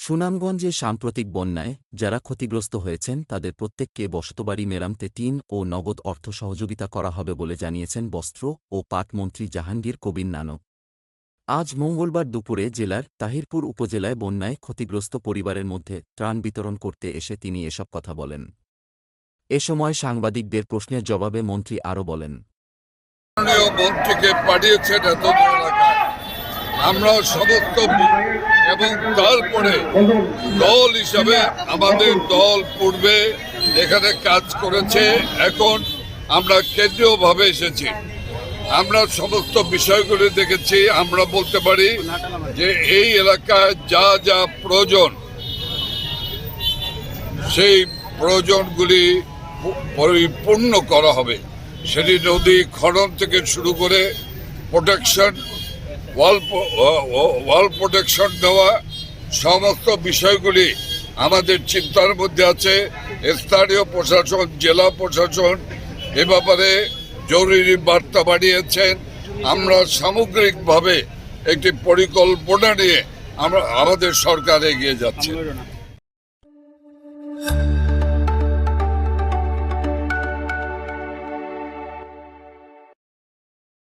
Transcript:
সুনামগঞ্জে সাম্প্রতিক বন্যায় যারা ক্ষতিগ্রস্ত হয়েছেন তাদের প্রত্যেককে বসতবাড়ি মেরামতে টিন ও নগদ অর্থ সহযোগিতা করা হবে বলে জানিয়েছেন বস্ত্র ও পাট মন্ত্রী জাহাঙ্গীর কবির নানক। আজ মঙ্গলবার দুপুরে জেলার তাহিরপুর উপজেলায় বন্যায় ক্ষতিগ্রস্ত পরিবারের মধ্যে ত্রাণ বিতরণ করতে এসে তিনি এসব কথা বলেন। এ সময় সাংবাদিকদের প্রশ্নের জবাবে মন্ত্রী আরও বলেন, মন্ত্রীকে পাঠিয়েছেন এত এলাকায় আমরা সমস্ত এবং তারপরে দল হিসাবে আমাদের দল পূর্বে এখানে কাজ করেছে, এখন আমরা কেন্দ্রীয়ভাবে এসেছি। আমরা সমস্ত বিষয়গুলি দেখেছি। আমরা বলতে পারি যে এই এলাকায় যা যা প্রয়োজন সেই প্রয়োজনগুলি পরিপূর্ণ করা হবে। সেটি নদী খনন থেকে শুরু করে প্রোটেকশন, ওয়াল প্রোটেকশন দেওয়া, সমস্ত বিষয়গুলি আমাদের চিন্তার মধ্যে আছে। স্থানীয় প্রশাসন, জেলা প্রশাসন এ ব্যাপারে জরুরি বার্তা বাড়িয়েছেন। আমরা সামগ্রিকভাবে একটি পরিকল্পনা নিয়ে আমাদের সরকার এগিয়ে যাচ্ছে।